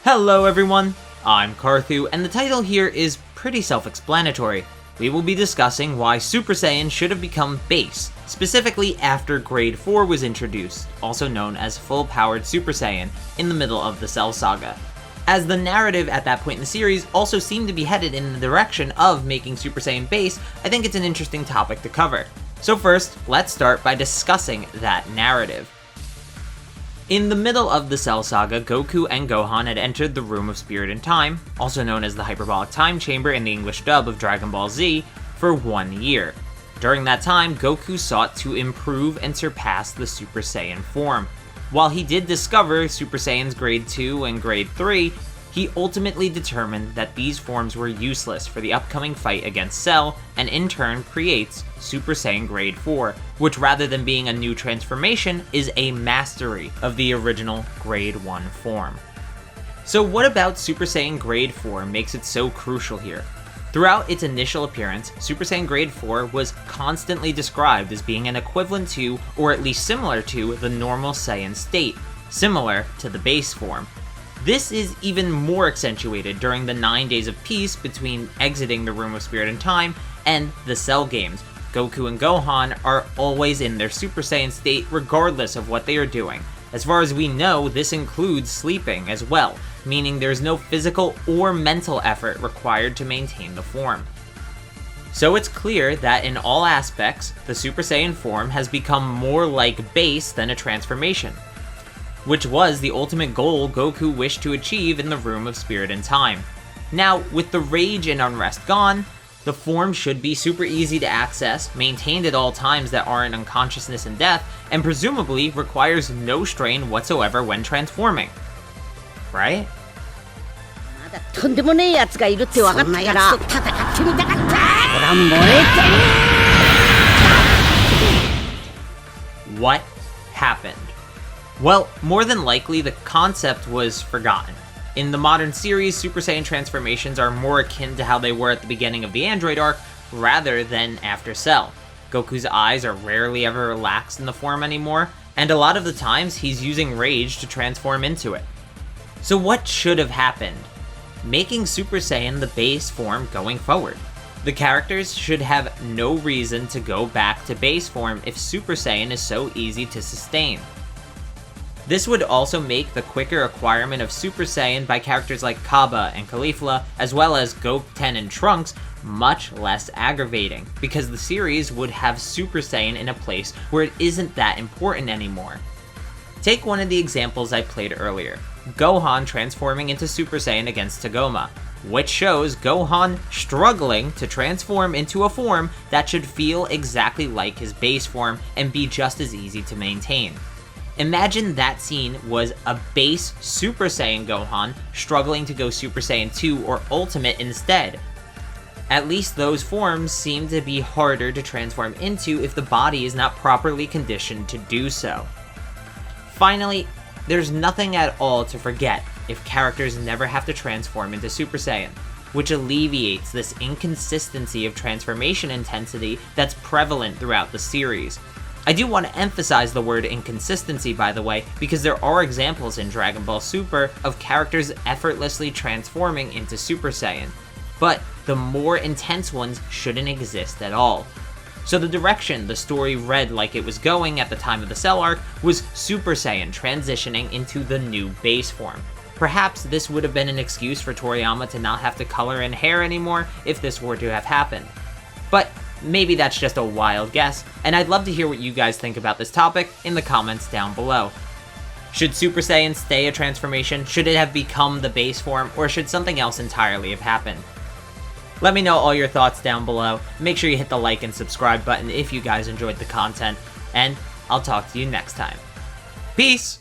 Hello everyone, I'm Carthu, and the title here is pretty self-explanatory. We will be discussing why Super Saiyan should have become base, specifically after Grade 4 was introduced, also known as full-powered Super Saiyan, in the middle of the Cell Saga. As the narrative at that point in the series also seemed to be headed in the direction of making Super Saiyan base, I think it's an interesting topic to cover. So first, let's start by discussing that narrative. In the middle of the Cell Saga, Goku and Gohan had entered the Room of Spirit and Time, also known as the Hyperbolic Time Chamber in the English dub of Dragon Ball Z, for 1 year. During that time, Goku sought to improve and surpass the Super Saiyan form. While he did discover Super Saiyans Grade 2 and Grade 3, he ultimately determined that these forms were useless for the upcoming fight against Cell, and in turn creates Super Saiyan Grade 4, which rather than being a new transformation, is a mastery of the original Grade 1 form. So what about Super Saiyan Grade 4 makes it so crucial here? Throughout its initial appearance, Super Saiyan Grade 4 was constantly described as being an equivalent to, or at least similar to, the normal Saiyan state, similar to the base form. This is even more accentuated during the 9 days of peace between exiting the Room of Spirit and Time and the Cell games. Goku and Gohan are always in their Super Saiyan state regardless of what they are doing. As far as we know, this includes sleeping as well, meaning there's no physical or mental effort required to maintain the form. So it's clear that in all aspects, the Super Saiyan form has become more like base than a transformation, which was the ultimate goal Goku wished to achieve in the Room of Spirit and Time. Now, with the rage and unrest gone, the form should be super easy to access, maintained at all times that aren't unconsciousness and death, and presumably requires no strain whatsoever when transforming. Right? What happened? Well, more than likely, the concept was forgotten. In the modern series, Super Saiyan transformations are more akin to how they were at the beginning of the Android arc, rather than after Cell. Goku's eyes are rarely ever relaxed in the form anymore, and a lot of the times he's using rage to transform into it. So what should have happened? Making Super Saiyan the base form going forward. The characters should have no reason to go back to base form if Super Saiyan is so easy to sustain. This would also make the quicker acquirement of Super Saiyan by characters like Kaba and Caulifla, as well as Goten and Trunks, much less aggravating, because the series would have Super Saiyan in a place where it isn't that important anymore. Take one of the examples I played earlier, Gohan transforming into Super Saiyan against Tagoma, which shows Gohan struggling to transform into a form that should feel exactly like his base form and be just as easy to maintain. Imagine that scene was a base Super Saiyan Gohan struggling to go Super Saiyan 2 or Ultimate instead. At least those forms seem to be harder to transform into if the body is not properly conditioned to do so. Finally, there's nothing at all to forget if characters never have to transform into Super Saiyan, which alleviates this inconsistency of transformation intensity that's prevalent throughout the series. I do want to emphasize the word inconsistency, by the way, because there are examples in Dragon Ball Super of characters effortlessly transforming into Super Saiyan, but the more intense ones shouldn't exist at all. So the direction the story read like it was going at the time of the Cell arc was Super Saiyan transitioning into the new base form. Perhaps this would have been an excuse for Toriyama to not have to color in hair anymore if this were to have happened. But maybe that's just a wild guess, and I'd love to hear what you guys think about this topic in the comments down below. Should Super Saiyan stay a transformation? Should it have become the base form, or should something else entirely have happened? Let me know all your thoughts down below. Make sure you hit the like and subscribe button if you guys enjoyed the content, and I'll talk to you next time. Peace!